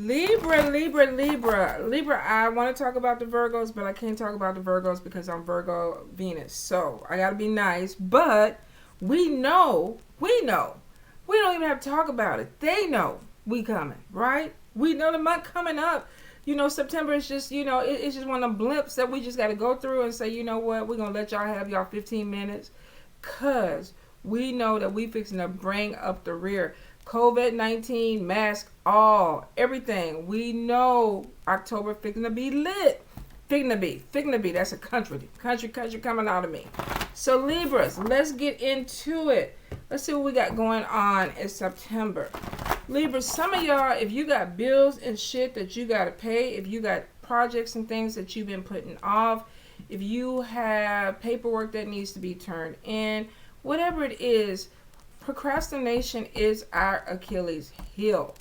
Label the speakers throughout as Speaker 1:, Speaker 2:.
Speaker 1: Libra, I want to talk about the Virgos, but I can't talk about the Virgos because I'm Virgo Venus. So I got to be nice. But we know. We don't even have to talk about it. They know we coming, right? We know the month coming up. September is just, it's just one of them blimps that we just got to go through and say, you know what, we're going to let y'all have y'all 15 minutes. Because we know that we fixing to bring up the rear. COVID-19, mask, everything. We know October fixing to be lit. Fixing to be. That's a country coming out of me. So Libras, let's get into it. Let's see what we got going on in September. Libras, some of y'all, if you got bills and shit that you got to pay, if you got projects and things that you've been putting off, if you have paperwork that needs to be turned in, whatever it is, procrastination is our Achilles heel.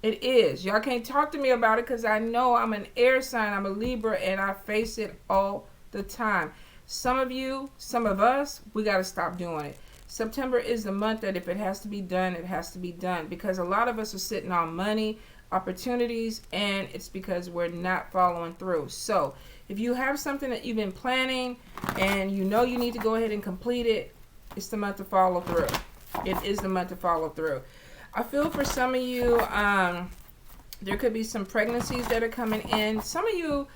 Speaker 1: It is. Y'all can't talk to me about it because I know I'm an air sign. I'm a Libra and I face it all the time. Some of us, we got to stop doing it. September is the month that if it has to be done, it has to be done. Because a lot of us are sitting on money, opportunities, and it's because we're not following through. So if you have something that you've been planning and you know you need to go ahead and complete it, it's the month to follow through. It is the month to follow through. I feel for some of you, there could be some pregnancies that are coming in. Some of you,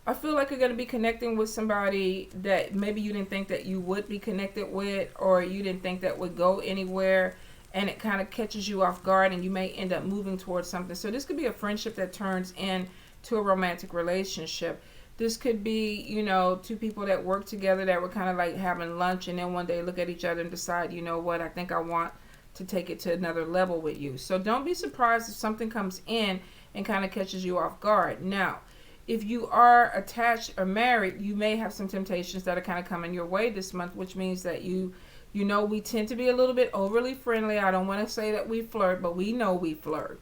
Speaker 1: I feel like you're going to be connecting with somebody that maybe you didn't think that you would be connected with, or you didn't think that would go anywhere, and it kind of catches you off guard and you may end up moving towards something. So this could be a friendship that turns into a romantic relationship. This could be, two people that work together that were kind of like having lunch, and then one day look at each other and decide, you know what, I think I want to take it to another level with you. So don't be surprised if something comes in and kind of catches you off guard. Now, if you are attached or married, you may have some temptations that are kind of coming your way this month, which means that we tend to be a little bit overly friendly. I don't want to say that we flirt, but we know we flirt.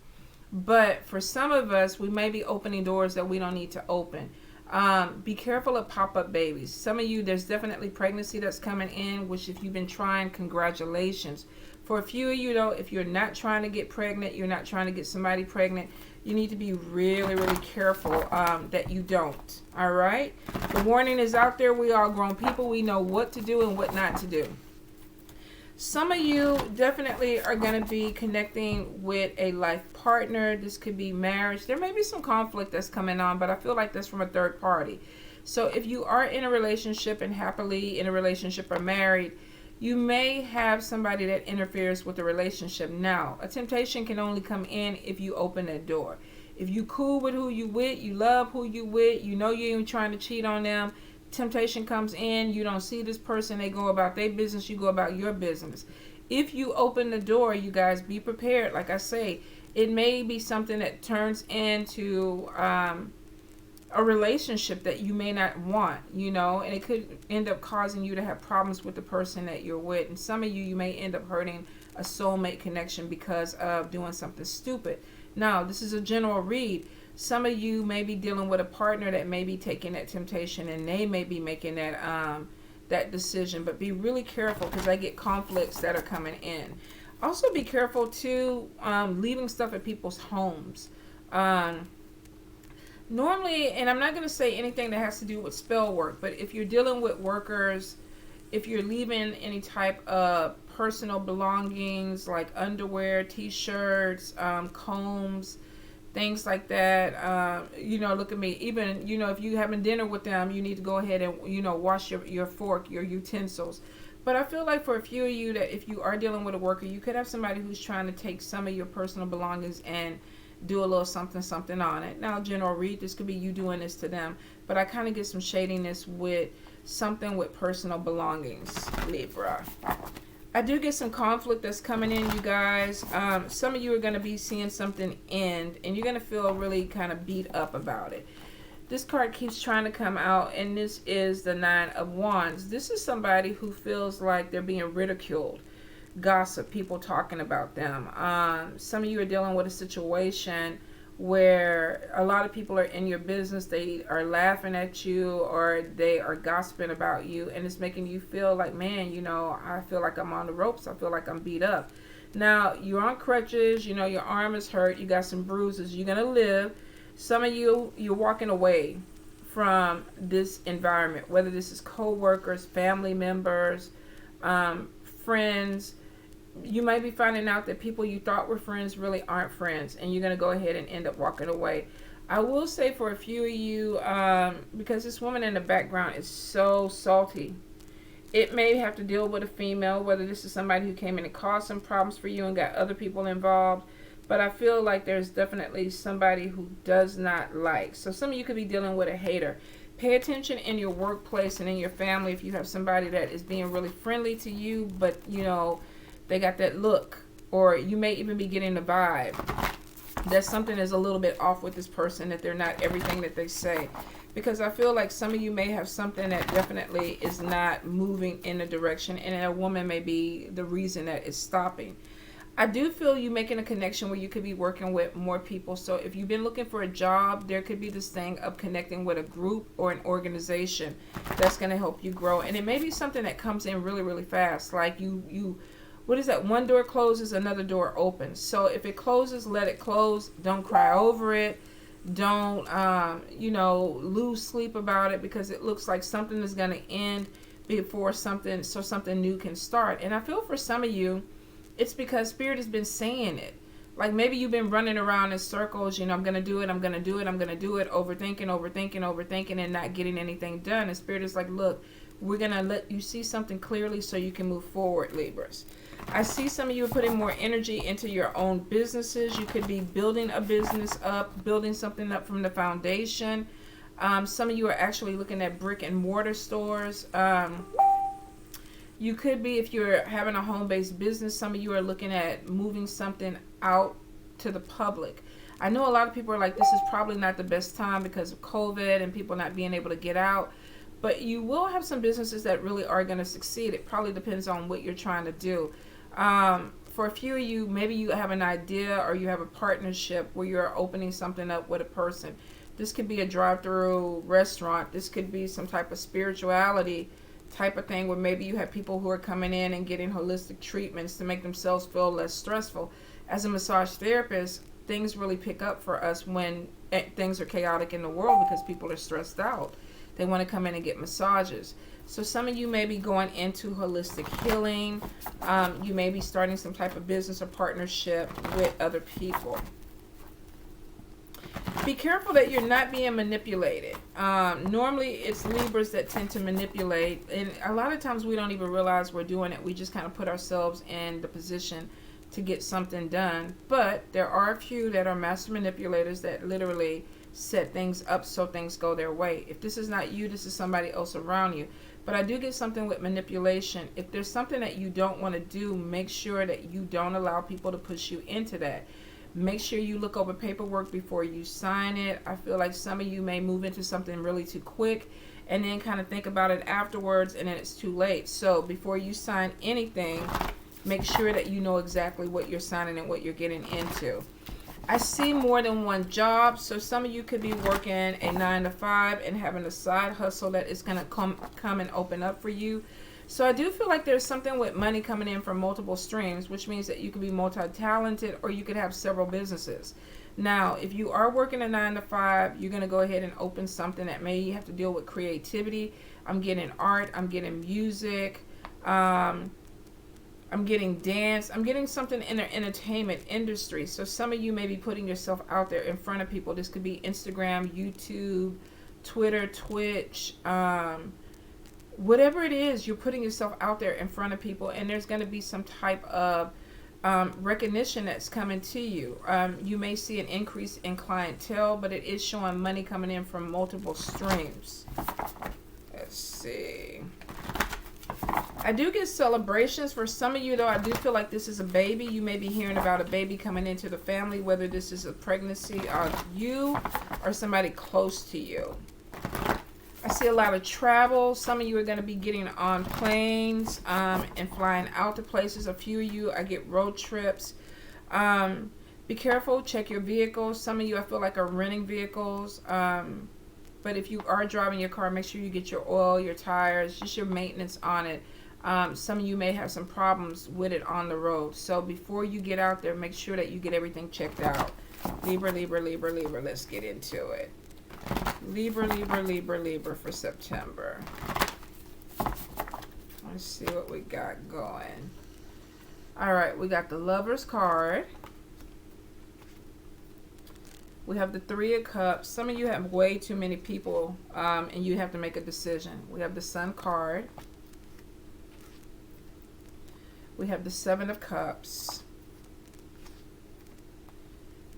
Speaker 1: But for some of us, we may be opening doors that we don't need to open. Be careful of pop-up babies. Some of you, there's definitely pregnancy that's coming in, which if you've been trying, congratulations. For a few of you, though, if you're not trying to get pregnant, you're not trying to get somebody pregnant, you need to be really, really careful that you don't. All right? The warning is out there. We are grown people. We know what to do and what not to do. Some of you definitely are going to be connecting with a life partner. This could be marriage. There may be some conflict that's coming on, but I feel like that's from a third party. So if you are in a relationship and happily in a relationship or married, you may have somebody that interferes with the relationship. Now, a temptation can only come in if you open that door. If you cool with who you with, you love who you with, you know you ain't trying to cheat on them, temptation comes in, you don't see this person, they go about their business, you go about your business. If you open the door, you guys be prepared. Like I say, it may be something that turns into a relationship that you may not want, and it could end up causing you to have problems with the person that you're with. And some of you may end up hurting a soulmate connection because of doing something stupid. Now, this is a general read. Some of you may be dealing with a partner that may be taking that temptation, and they may be making that decision. But be really careful, because I get conflicts that are coming in. Also, be careful too, leaving stuff at people's homes. Normally, and I'm not going to say anything that has to do with spell work, but if you're dealing with workers, if you're leaving any type of personal belongings like underwear, t-shirts, combs, things like that, look at me. Even, if you're having dinner with them, you need to go ahead and, wash your fork, your utensils. But I feel like for a few of you that if you are dealing with a worker, you could have somebody who's trying to take some of your personal belongings and do a little something on it. Now, general read, this could be you doing this to them, but I kind of get some shadiness with something with personal belongings, Libra. I do get some conflict that's coming in, you guys. Some of you are going to be seeing something end, and you're going to feel really kind of beat up about it. This card keeps trying to come out, and this is the Nine of Wands. This is somebody who feels like they're being ridiculed. Gossip, people talking about them. Some of you are dealing with a situation where a lot of people are in your business, they are laughing at you, or they are gossiping about you, and it's making you feel like, man, I feel like I'm on the ropes, I feel like I'm beat up. Now, you're on crutches, you know, your arm is hurt, you got some bruises, you're going to live. Some of you, you're walking away from this environment, whether this is co-workers, family members, friends. You might be finding out that people you thought were friends really aren't friends, and you're going to go ahead and end up walking away. I will say for a few of you, because this woman in the background is so salty, it may have to deal with a female, whether this is somebody who came in and caused some problems for you and got other people involved. But I feel like there's definitely somebody who does not like. So some of you could be dealing with a hater. Pay attention in your workplace and in your family if you have somebody that is being really friendly to you, but, you know, they got that look. Or you may even be getting the vibe that something is a little bit off with this person, that they're not everything that they say. Because I feel like some of you may have something that definitely is not moving in a direction, and a woman may be the reason that it's stopping. I do feel you making a connection where you could be working with more people. So if you've been looking for a job, there could be this thing of connecting with a group or an organization that's going to help you grow. And it may be something that comes in really, really fast. Like you, what is that? One door closes, another door opens. So if it closes, let it close. Don't cry over it. Don't, lose sleep about it, because it looks like something is going to end before something new can start. And I feel for some of you, it's because Spirit has been saying it. Like maybe you've been running around in circles, I'm going to do it, I'm going to do it, I'm going to do it, overthinking, and not getting anything done. And Spirit is like, look, we're going to let you see something clearly so you can move forward, Libras. I see some of you putting more energy into your own businesses. You could be building a business up, building something up from the foundation. Some of you are actually looking at brick and mortar stores. You could be, if you're having a home-based business, some of you are looking at moving something out to the public. I know a lot of people are like, this is probably not the best time because of COVID and people not being able to get out. But you will have some businesses that really are going to succeed. It probably depends on what you're trying to do. For a few of you, maybe you have an idea or you have a partnership where you're opening something up with a person. This could be a drive-through restaurant. This could be some type of spirituality type of thing where maybe you have people who are coming in and getting holistic treatments to make themselves feel less stressful. As a massage therapist, things really pick up for us when things are chaotic in the world because people are stressed out. They want to come in and get massages. So some of you may be going into holistic healing. You may be starting some type of business or partnership with other people. Be careful that you're not being manipulated. Normally, it's Libras that tend to manipulate. And a lot of times we don't even realize we're doing it. We just kind of put ourselves in the position to get something done. But there are a few that are master manipulators that literally set things up so things go their way. If this is not you, this is somebody else around you. But I do get something with manipulation. If there's something that you don't want to do, make sure that you don't allow people to push you into that. Make sure you look over paperwork before you sign it. I feel like some of you may move into something really too quick and then kind of think about it afterwards, and then it's too late. So before you sign anything, make sure that you know exactly what you're signing and what you're getting into. I see more than one job. So some of you could be working a 9-to-5 and having a side hustle that is going to come and open up for you. So I do feel like there's something with money coming in from multiple streams, which means that you could be multi-talented or you could have several businesses. Now, if you are working a 9-to-5, you're going to go ahead and open something that may have to deal with creativity. I'm getting art. I'm getting music. I'm getting dance. I'm getting something in the entertainment industry. So some of you may be putting yourself out there in front of people. This could be Instagram, YouTube, Twitter, Twitch, whatever it is, you're putting yourself out there in front of people, and there's going to be some type of recognition that's coming to you. You may see an increase in clientele, but it is showing money coming in from multiple streams. Let's see. I do get celebrations for some of you, though. I do feel like this is a baby. You may be hearing about a baby coming into the family, whether this is a pregnancy of you or somebody close to you. I see a lot of travel. Some of you are going to be getting on planes and flying out to places. A few of you, I get road trips. Be careful. Check your vehicles. Some of you, I feel like, are renting vehicles. But if you are driving your car, make sure you get your oil, your tires, just your maintenance on it. Some of you may have some problems with it on the road. So before you get out there, make sure that you get everything checked out. Libra, Libra, Libra, Libra. Let's get into it. Libra, Libra, Libra, Libra for September. Let's see what we got going. All right, we got the Lover's card. We have the Three of Cups. Some of you have way too many people, and you have to make a decision. We have the Sun card. We have the Seven of Cups.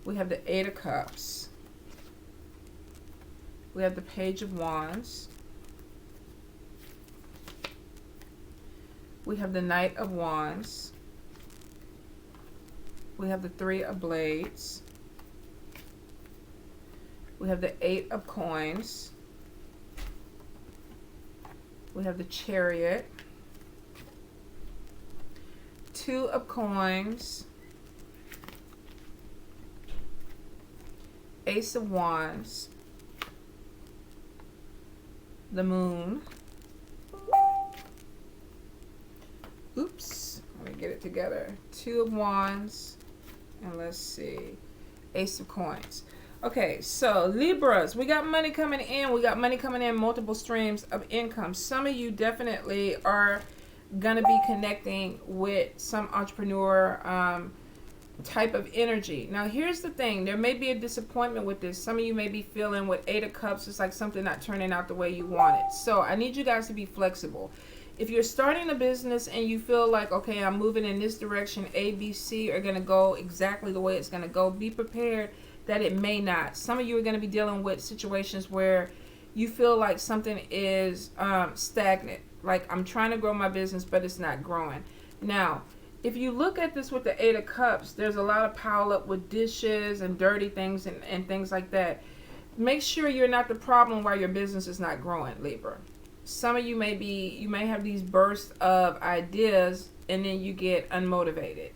Speaker 1: We have the Eight of Cups. We have the Page of Wands. We have the Knight of Wands. We have the Three of Blades. We have the Eight of Coins. We have the Chariot. Two of Coins. Ace of Wands. The Moon. Oops, let me get it together. Two of Wands. And let's see. Ace of Coins. Okay, so Libras, we got money coming in. We got money coming in, multiple streams of income. Some of you definitely are going to be connecting with some entrepreneur type of energy. Now, here's the thing. There may be a disappointment with this. Some of you may be feeling with Eight of Cups, it's like something not turning out the way you want it. So I need you guys to be flexible. If you're starting a business and you feel like, okay, I'm moving in this direction, A, B, C are going to go exactly the way it's going to go, be prepared that it may not. Some of you are going to be dealing with situations where you feel like something is stagnant. Like, I'm trying to grow my business, but it's not growing. Now, if you look at this with the Eight of Cups, there's a lot of pile up with dishes and dirty things and things like that. Make sure you're not the problem while your business is not growing, Libra. Some of you may have these bursts of ideas and then you get unmotivated.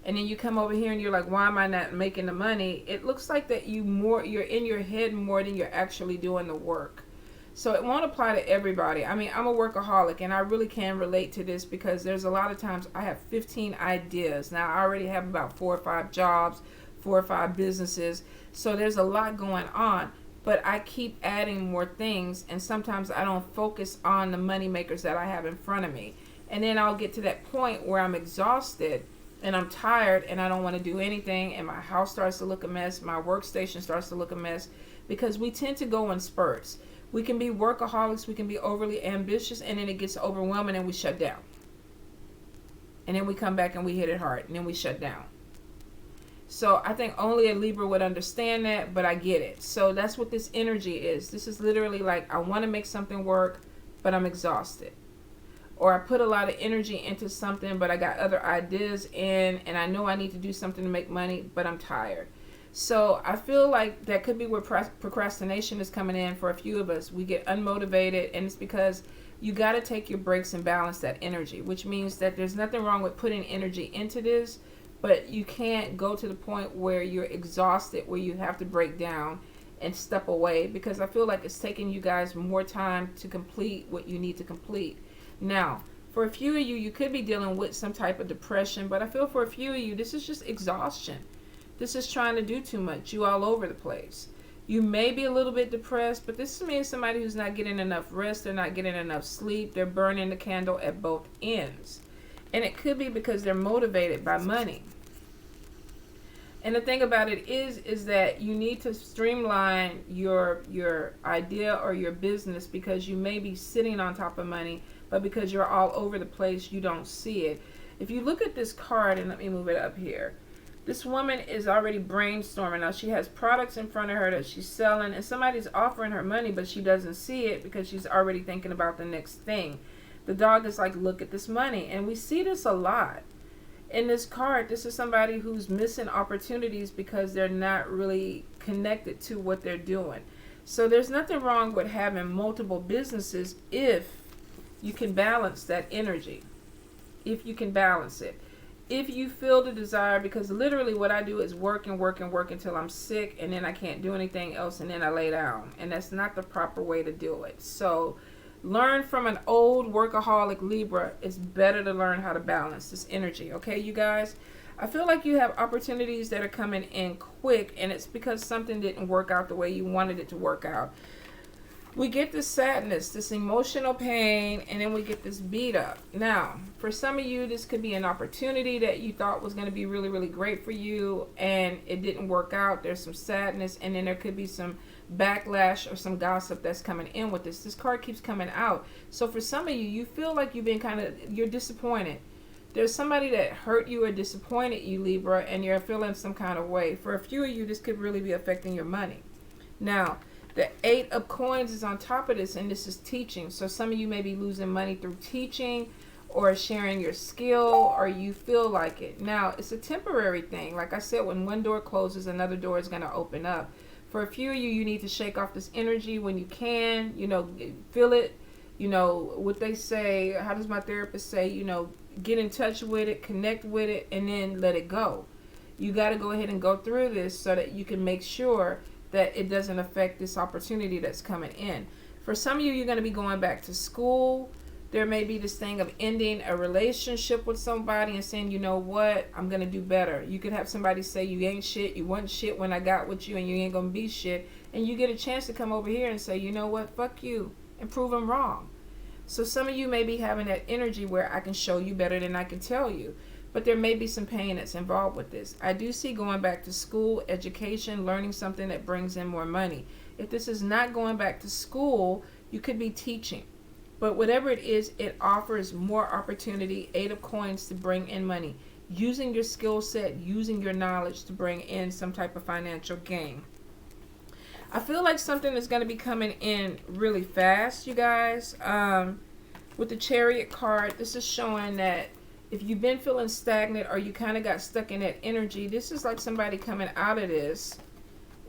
Speaker 1: And then you come over here and you're like, why am I not making the money? It looks like that you're in your head more than you're actually doing the work. So it won't apply to everybody. I mean, I'm a workaholic and I really can relate to this because there's a lot of times I have 15 ideas. Now I already have about 4 or 5 jobs, 4 or 5 businesses. So there's a lot going on, but I keep adding more things and sometimes I don't focus on the money makers that I have in front of me. And then I'll get to that point where I'm exhausted and I'm tired and I don't want to do anything and my house starts to look a mess, my workstation starts to look a mess because we tend to go in spurts. We can be workaholics, we can be overly ambitious, and then it gets overwhelming and we shut down. And then we come back and we hit it hard, and then we shut down. So I think only a Libra would understand that, but I get it. So that's what this energy is. This is literally like, I want to make something work, but I'm exhausted. Or I put a lot of energy into something, but I got other ideas in, and I know I need to do something to make money, but I'm tired. So I feel like that could be where procrastination is coming in for a few of us. We get unmotivated, and it's because you got to take your breaks and balance that energy, which means that there's nothing wrong with putting energy into this, but you can't go to the point where you're exhausted, where you have to break down and step away, because I feel like it's taking you guys more time to complete what you need to complete. Now, for a few of you, you could be dealing with some type of depression, but I feel for a few of you, this is just exhaustion. This is trying to do too much. You all over the place. You may be a little bit depressed, but this means somebody who's not getting enough rest. They're not getting enough sleep. They're burning the candle at both ends. And it could be because they're motivated by money. And the thing about it is that you need to streamline your idea or your business, because you may be sitting on top of money, but because you're all over the place, you don't see it. If you look at this card, and let me move it up here. This woman is already brainstorming. Now, she has products in front of her that she's selling, and somebody's offering her money, but she doesn't see it because she's already thinking about the next thing. The dog is like, look at this money. And we see this a lot. In this card, this is somebody who's missing opportunities because they're not really connected to what they're doing. So there's nothing wrong with having multiple businesses if you can balance that energy. If you can balance it. If you feel the desire, because literally what I do is work and work and work until I'm sick, and then I can't do anything else, and then I lay down. And that's not the proper way to do it. So Learn from an old workaholic Libra. It's better to learn how to balance this energy. Okay, you guys? I feel like you have opportunities that are coming in quick, and it's because something didn't work out the way you wanted it to work out. We get this sadness, this emotional pain, and then we get this beat up. Now, for some of you, this could be an opportunity that you thought was going to be really, really great for you, and it didn't work out. There's some sadness, and then there could be some backlash or some gossip that's coming in with this. This card keeps coming out. So for some of you, you feel like you've been you're disappointed. There's somebody that hurt you or disappointed you, Libra, and you're feeling some kind of way. For a few of you, this could really be affecting your money. Now, the 8 of coins is on top of this, and this is teaching. So some of you may be losing money through teaching or sharing your skill, or you feel like it. Now, it's a temporary thing. Like I said, when one door closes, another door is going to open up. For a few of you, you need to shake off this energy when you can. You know, feel it. You know, what they say, how does my therapist say, you know, get in touch with it, connect with it, and then let it go. You got to go ahead and go through this so that you can make sure that it doesn't affect this opportunity that's coming in. For some of you, you're going to be going back to school. There may be this thing of ending a relationship with somebody and saying, you know what, I'm going to do better. You could have somebody say, you ain't shit, you wasn't shit when I got with you, and you ain't going to be shit. And you get a chance to come over here and say, you know what, fuck you, and prove them wrong. So some of you may be having that energy where I can show you better than I can tell you. But there may be some pain that's involved with this. I do see going back to school, education, learning something that brings in more money. If this is not going back to school, you could be teaching. But whatever it is, it offers more opportunity, 8 of coins, to bring in money. Using your skill set, using your knowledge to bring in some type of financial gain. I feel like something is going to be coming in really fast, you guys. With the Chariot card, this is showing that if you've been feeling stagnant or you kind of got stuck in that energy, this is like somebody coming out of this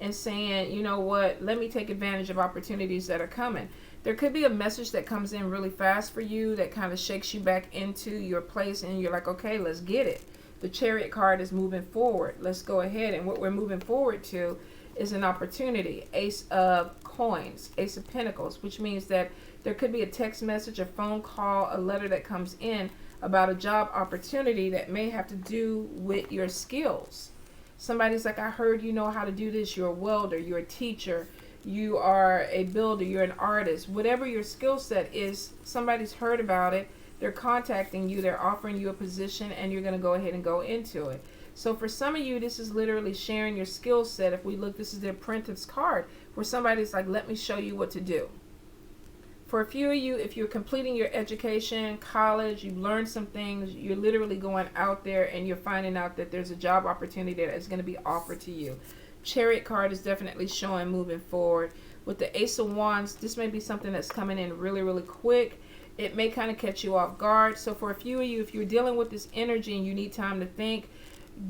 Speaker 1: and saying, you know what, let me take advantage of opportunities that are coming. There could be a message that comes in really fast for you that kind of shakes you back into your place, and you're like, okay, let's get it. The Chariot card is moving forward. Let's go ahead. And what we're moving forward to is an opportunity. Ace of coins, Ace of Pentacles, which means that there could be a text message, a phone call, a letter that comes in about a job opportunity that may have to do with your skills. Somebody's like, I heard you know how to do this. You're a welder, you're a teacher, you are a builder, you're an artist. Whatever your skill set is, somebody's heard about it. They're contacting you, they're offering you a position, and you're going to go ahead and go into it. So for some of you, this is literally sharing your skill set. If we look, this is the apprentice card, where somebody's like, let me show you what to do. For a few of you, if you're completing your education, college, you've learned some things, you're literally going out there and you're finding out that there's a job opportunity that is going to be offered to you. Chariot card is definitely showing moving forward. With the Ace of Wands, this may be something that's coming in really, really quick. It may kind of catch you off guard. So for a few of you, if you're dealing with this energy and you need time to think,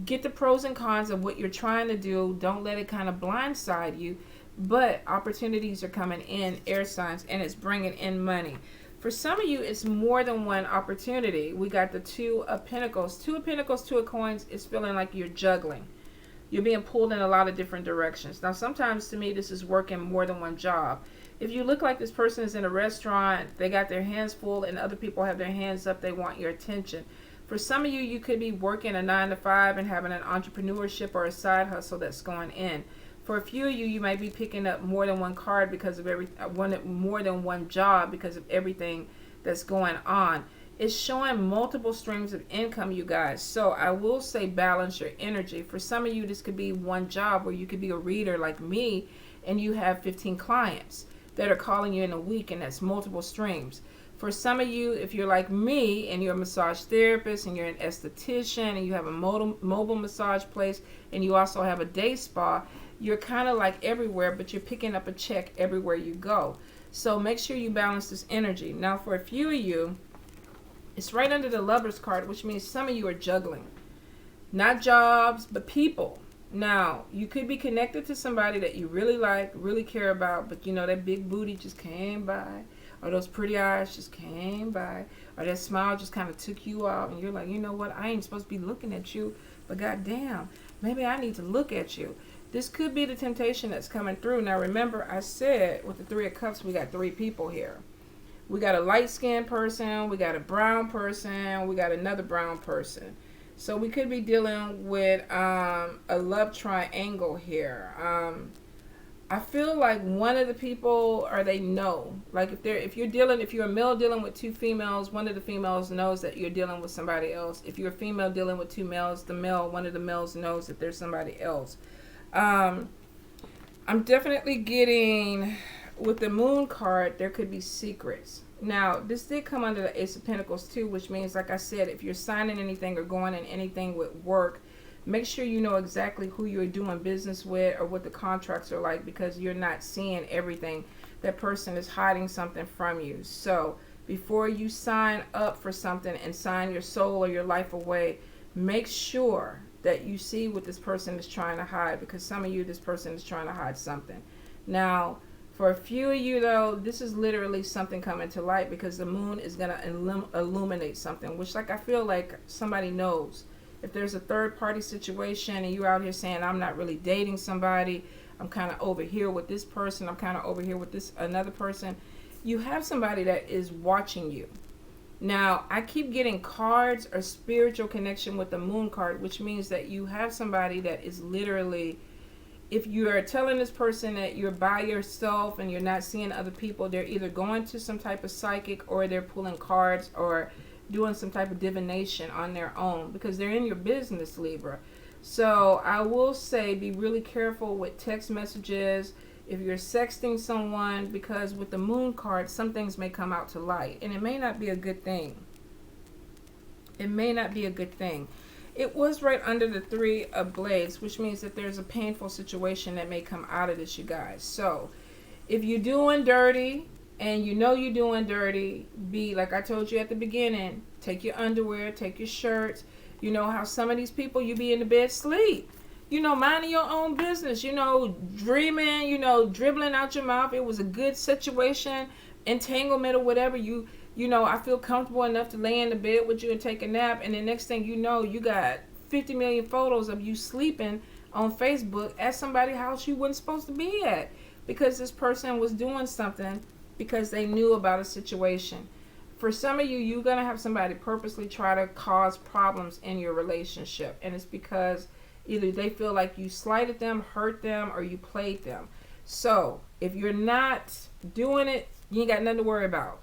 Speaker 1: get the pros and cons of what you're trying to do. Don't let it kind of blindside you. But opportunities are coming in, air signs, and it's bringing in money. For some of you, it's more than one opportunity. We got the 2 of Pentacles. 2 of Pentacles, 2 of Coins is feeling like you're juggling. You're being pulled in a lot of different directions. Now, sometimes to me, this is working more than one job. If you look like this person is in a restaurant, they got their hands full, and other people have their hands up, they want your attention. For some of you, you could be working a 9 to 5 and having an entrepreneurship or a side hustle that's going in. For a few of you, you might be picking up more than one card because of more than one job because of everything that's going on. It's showing multiple streams of income, you guys. So I will say balance your energy. For some of you, this could be one job where you could be a reader like me and you have 15 clients that are calling you in a week, and that's multiple streams. For some of you, if you're like me and you're a massage therapist and you're an esthetician and you have a mobile massage place and you also have a day spa, you're kind of like everywhere, but you're picking up a check everywhere you go. So make sure you balance this energy. Now, for a few of you, it's right under the Lover's card, which means some of you are juggling. Not jobs, but people. Now, you could be connected to somebody that you really like, really care about, but you know that big booty just came by, or those pretty eyes just came by, or that smile just kind of took you out, and you're like, you know what, I ain't supposed to be looking at you, but goddamn, maybe I need to look at you. This could be the temptation that's coming through. Now, remember, I said with the 3 of Cups, we got 3 people here. We got a light-skinned person, we got a brown person, we got another brown person. So we could be dealing with a love triangle here. I feel like one of the people, or they know, like if you're a male dealing with two females, one of the females knows that you're dealing with somebody else. If you're a female dealing with two males, one of the males knows that there's somebody else. I'm definitely getting, with the moon card, there could be secrets. Now, this did come under the Ace of Pentacles too, which means, like I said, if you're signing anything or going in anything with work, make sure you know exactly who you're doing business with or what the contracts are like, because you're not seeing everything. That person is hiding something from you. So before you sign up for something and sign your soul or your life away, make sure that you see what this person is trying to hide, because some of you, this person is trying to hide something. Now, for a few of you, though, this is literally something coming to light, because the moon is going to illuminate something, which, like, I feel like somebody knows. If there's a third-party situation and you're out here saying, I'm not really dating somebody, I'm kind of over here with this person, I'm kind of over here with this another person, you have somebody that is watching you. Now, I keep getting cards or spiritual connection with the moon card, which means that you have somebody that is literally, if you are telling this person that you're by yourself and you're not seeing other people, they're either going to some type of psychic, or they're pulling cards, or doing some type of divination on their own, because they're in your business, Libra. So I will say, be really careful with text messages if you're sexting someone, because with the moon card, some things may come out to light, and it may not be a good thing. It may not be a good thing. It was right under the Three of Blades, which means that there's a painful situation that may come out of this, you guys. So if you're doing dirty, and you know you're doing dirty, be like I told you at the beginning, take your underwear, take your shirts. You know how some of these people, you be in the bed sleep, you know, minding your own business, you know, dreaming, you know, dribbling out your mouth. It was a good situation, entanglement or whatever. You know, I feel comfortable enough to lay in the bed with you and take a nap, and the next thing you know, you got 50 million photos of you sleeping on Facebook at somebody's house you weren't supposed to be at, because this person was doing something because they knew about a situation. For some of you, you're going to have somebody purposely try to cause problems in your relationship, and it's because either they feel like you slighted them, hurt them, or you played them. So if you're not doing it, you ain't got nothing to worry about.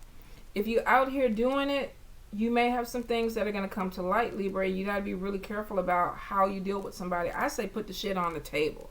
Speaker 1: If you're out here doing it, you may have some things that are going to come to light, Libra. You got to be really careful about how you deal with somebody. I say put the shit on the table.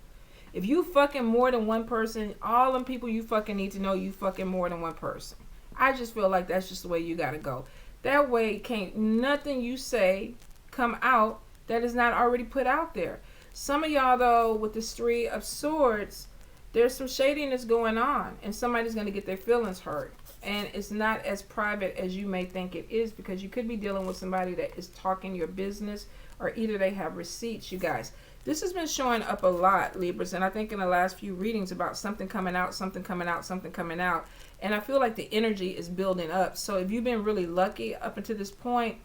Speaker 1: If you fucking more than one person, all them people you fucking need to know you fucking more than one person. I just feel like that's just the way you got to go. That way, can't nothing you say come out that is not already put out there. Some of y'all, though, with this Three of Swords, there's some shadiness going on, and somebody's going to get their feelings hurt. And it's not as private as you may think it is, because you could be dealing with somebody that is talking your business, or either they have receipts, you guys. This has been showing up a lot, Libras, and I think in the last few readings about something coming out, something coming out, something coming out. And I feel like the energy is building up. So if you've been really lucky up until this point,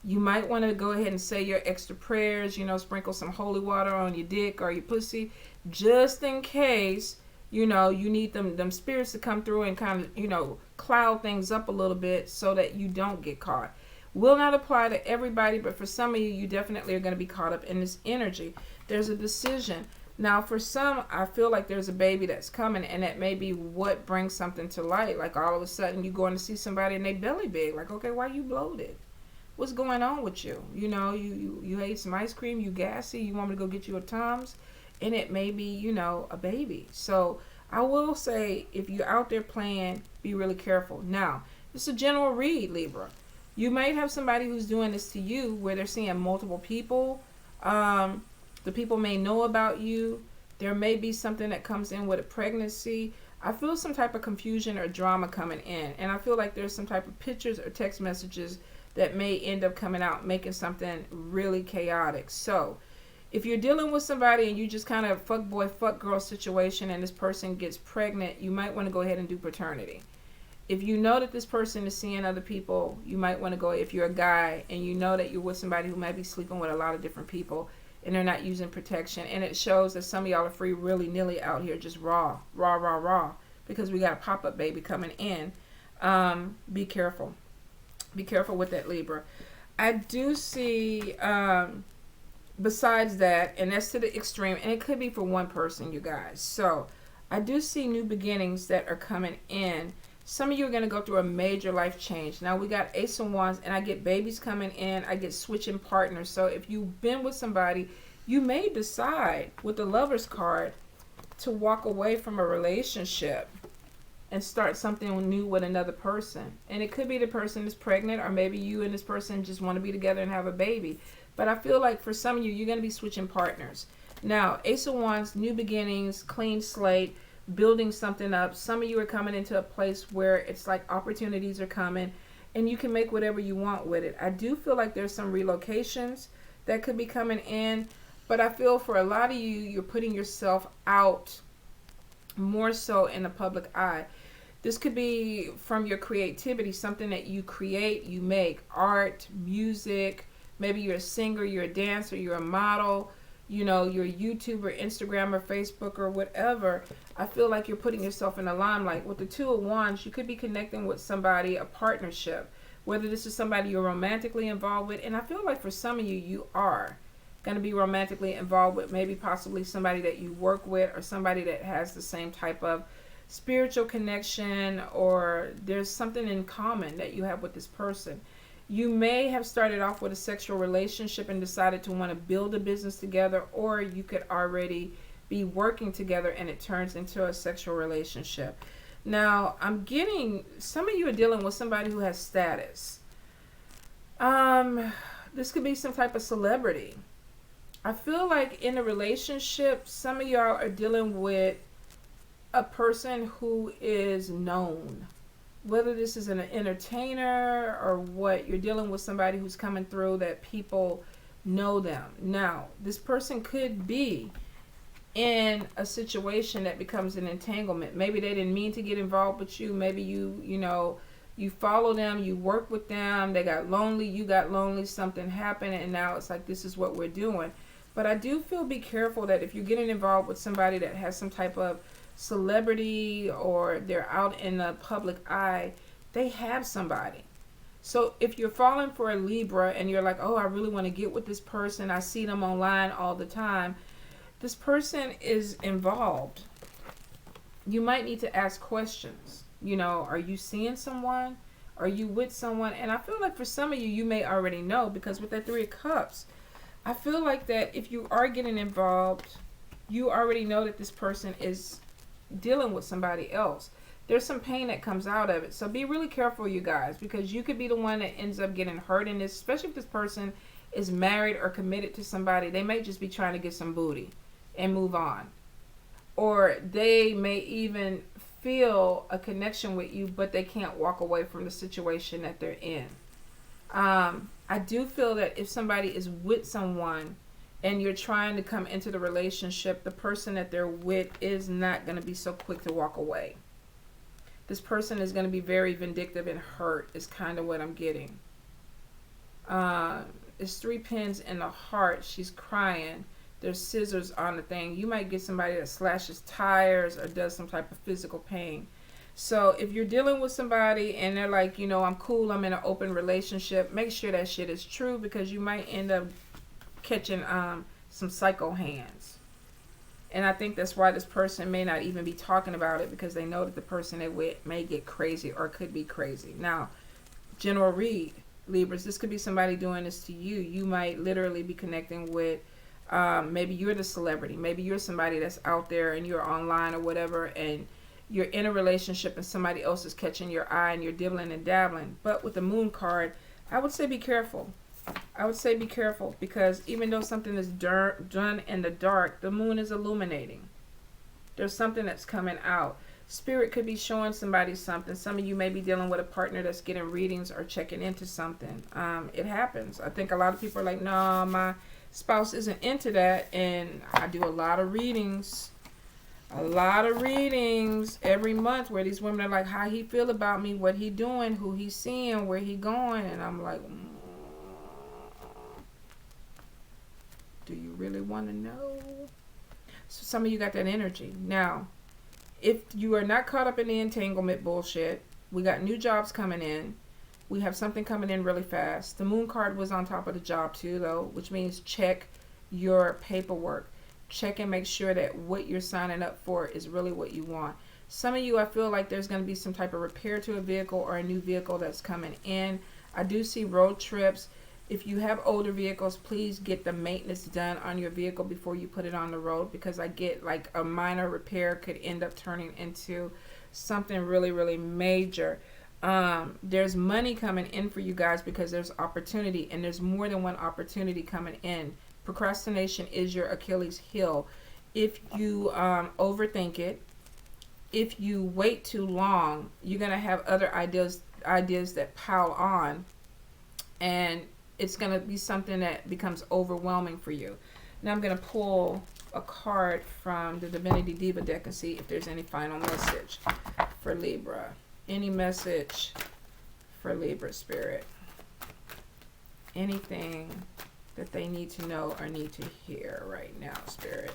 Speaker 1: you might want to go ahead and say your extra prayers, you know, sprinkle some holy water on your dick or your pussy, just in case, you know, you need them spirits to come through and kind of, you know, cloud things up a little bit so that you don't get caught. Will not apply to everybody, but for some of you, you definitely are going to be caught up in this energy. There's a decision. Now, for some, I feel like there's a baby that's coming, and that may be what brings something to light. Like all of a sudden, you're going to see somebody and they belly big. Like, okay, why you bloated? What's going on with you? You know, you ate some ice cream, you gassy, you want me to go get you a Tums, and it may be, you know, a baby. So I will say, if you're out there playing, be really careful. Now, it's a general read, Libra. You might have somebody who's doing this to you where they're seeing multiple people. The people may know about you. There may be something that comes in with a pregnancy. I feel some type of confusion or drama coming in. And I feel like there's some type of pictures or text messages that may end up coming out, making something really chaotic. So if you're dealing with somebody and you just kind of fuck boy, fuck girl situation, and this person gets pregnant, you might want to go ahead and do paternity. If you know that this person is seeing other people, you might want to go, if you're a guy and you know that you're with somebody who might be sleeping with a lot of different people and they're not using protection, and it shows that some of y'all are free willy-nilly out here, just raw, because we got a pop-up baby coming in. Be careful. Be careful with that, Libra. I do see, besides that, and that's to the extreme, and it could be for one person, you guys. So I do see new beginnings that are coming in. Some of you are going to go through a major life change. Now we got Ace of Wands, and I get babies coming in. I get switching partners. So if you've been with somebody, you may decide with the Lover's card to walk away from a relationship and start something new with another person. And it could be the person is pregnant, or maybe you and this person just want to be together and have a baby. But I feel like for some of you, you're going to be switching partners. Now, Ace of Wands, new beginnings, clean slate, building something up. Some of you are coming into a place where it's like opportunities are coming and you can make whatever you want with it. I do feel like there's some relocations that could be coming in, but I feel for a lot of you, you're putting yourself out more so in the public eye. This could be from your creativity, something that you create, you make, art, music. Maybe you're a singer, you're a dancer, you're a model, you know, you're a YouTuber, Instagrammer, Facebook, or whatever. I feel like you're putting yourself in the limelight. With the Two of Wands, you could be connecting with somebody, a partnership, whether this is somebody you're romantically involved with. And I feel like for some of you, you are going to be romantically involved with maybe possibly somebody that you work with, or somebody that has the same type of spiritual connection, or there's something in common that you have with this person. You may have started off with a sexual relationship and decided to want to build a business together, or you could already be working together and it turns into a sexual relationship. Now, I'm getting, some of you are dealing with somebody who has status. This could be some type of celebrity. I feel like in a relationship, some of y'all are dealing with a person who is known. Whether this is an entertainer or what, you're dealing with somebody who's coming through that people know them. Now, this person could be in a situation that becomes an entanglement. Maybe they didn't mean to get involved with you. Maybe you follow them, you work with them, they got lonely, you got lonely, something happened, and now it's like, this is what we're doing. But I do feel, be careful that if you're getting involved with somebody that has some type of celebrity, or they're out in the public eye, they have somebody. So if you're falling for a Libra and you're like, oh, I really want to get with this person, I see them online all the time, this person is involved. You might need to ask questions. You know, are you seeing someone? Are you with someone? And I feel like for some of you, you may already know, because with that Three of Cups, I feel like that if you are getting involved, you already know that this person is dealing with somebody else. There's some pain that comes out of it. So be really careful, you guys, because you could be the one that ends up getting hurt in this, especially if this person is married or committed to somebody. They may just be trying to get some booty and move on. Or they may even feel a connection with you, but they can't walk away from the situation that they're in. I do feel that if somebody is with someone and you're trying to come into the relationship, the person that they're with is not going to be so quick to walk away. This person is going to be very vindictive and hurt, is kind of what I'm getting. It's 3 pins in the heart. She's crying. There's scissors on the thing. You might get somebody that slashes tires or does some type of physical pain. So if you're dealing with somebody and they're like, you know, I'm cool, I'm in an open relationship, make sure that shit is true, because you might end up catching some psycho hands. And I think that's why this person may not even be talking about it, because they know that the person they with may get crazy or could be crazy. Now, general read, Libras, this could be somebody doing this to you. You might literally be connecting with, maybe you're the celebrity. Maybe you're somebody that's out there and you're online or whatever, and you're in a relationship and somebody else is catching your eye and you're dibbling and dabbling. But with the Moon card, I would say be careful. I would say be careful, because even though something is done in the dark, the moon is illuminating. There's something that's coming out. Spirit could be showing somebody something. Some of you may be dealing with a partner that's getting readings or checking into something. It happens. I think a lot of people are like, no, my spouse isn't into that. And I do a lot of readings. Every month where these women are like, how he feel about me, what he doing, who he seeing, where he going. And I'm like, do you really want to know? So some of you got that energy. Now, if you are not caught up in the entanglement bullshit, We got new jobs coming in. We have something coming in really fast. The moon card was on top of the job too, though, which means check your paperwork. Check and make sure that what you're signing up for is really what you want. Some of you, I feel like there's going to be some type of repair to a vehicle or a new vehicle that's coming in. I do see road trips. If you have older vehicles, please get the maintenance done on your vehicle before you put it on the road, because I get like a minor repair could end up turning into something really, really major. There's money coming in for you guys because there's opportunity, and there's more than one opportunity coming in. Procrastination is your Achilles heel. If you overthink it, if you wait too long, you're going to have other ideas that pile on, and it's going to be something that becomes overwhelming for you. Now I'm going to pull a card from the Divinity Diva deck and see if there's any final message for Libra. Any message for Libra Spirit? Anything that they need to know or need to hear right now, Spirit?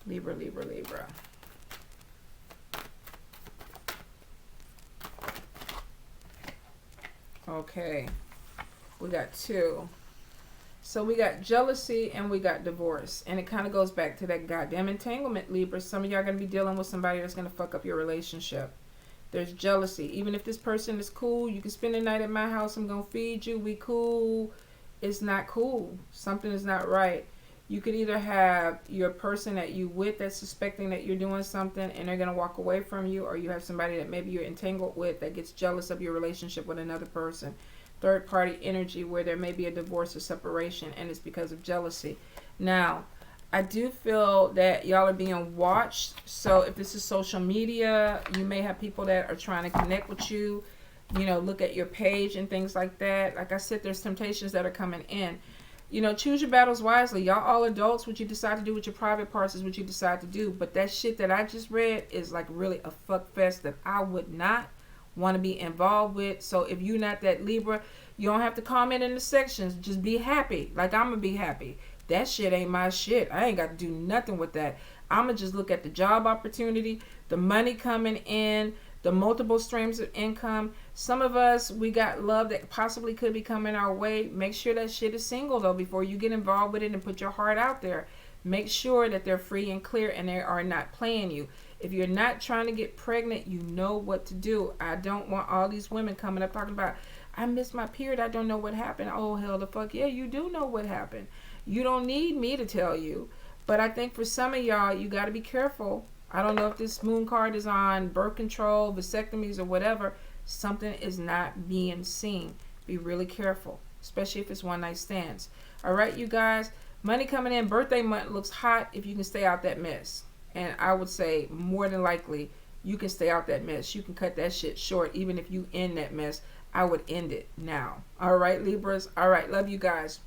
Speaker 1: Libra, Libra, Libra. Okay, we got two. So we got jealousy and we got divorce. And it kind of goes back to that goddamn entanglement, Libra. Some of y'all are going to be dealing with somebody that's going to fuck up your relationship. There's jealousy. Even if this person is cool, you can spend the night at my house, I'm going to feed you, we cool. It's not cool. Something is not right. You could either have your person that you with that's suspecting that you're doing something and they're going to walk away from you, or you have somebody that maybe you're entangled with that gets jealous of your relationship with another person. Third party energy where there may be a divorce or separation, and it's because of jealousy. Now, I do feel that y'all are being watched. So if this is social media, you may have people that are trying to connect with you, you know, look at your page and things like that. Like I said, there's temptations that are coming in. You know, choose your battles wisely. Y'all all adults. What you decide to do with your private parts is what you decide to do. But that shit that I just read is like really a fuck fest that I would not want to be involved with. So if you're not that Libra, you don't have to comment in the sections. Just be happy. Like I'm going to be happy. That shit ain't my shit. I ain't got to do nothing with that. I'm going to just look at the job opportunity, the money coming in, the multiple streams of income. Some of us, we got love that possibly could be coming our way. Make sure that shit is single, though, before you get involved with it and put your heart out there. Make sure that they're free and clear and they are not playing you. If you're not trying to get pregnant, you know what to do. I don't want all these women coming up talking about, I missed my period, I don't know what happened. Oh, hell the fuck yeah, you do know what happened. You don't need me to tell you. But I think for some of y'all, you got to be careful. I don't know if this moon card is on birth control, vasectomies, or whatever. Something is not being seen. Be really careful, especially if it's one night stands. All right, you guys. Money coming in. Birthday month looks hot if you can stay out that mess. And I would say more than likely you can stay out that mess. You can cut that shit short. Even if you end that mess, I would end it now. All right, Libras. All right, love you guys.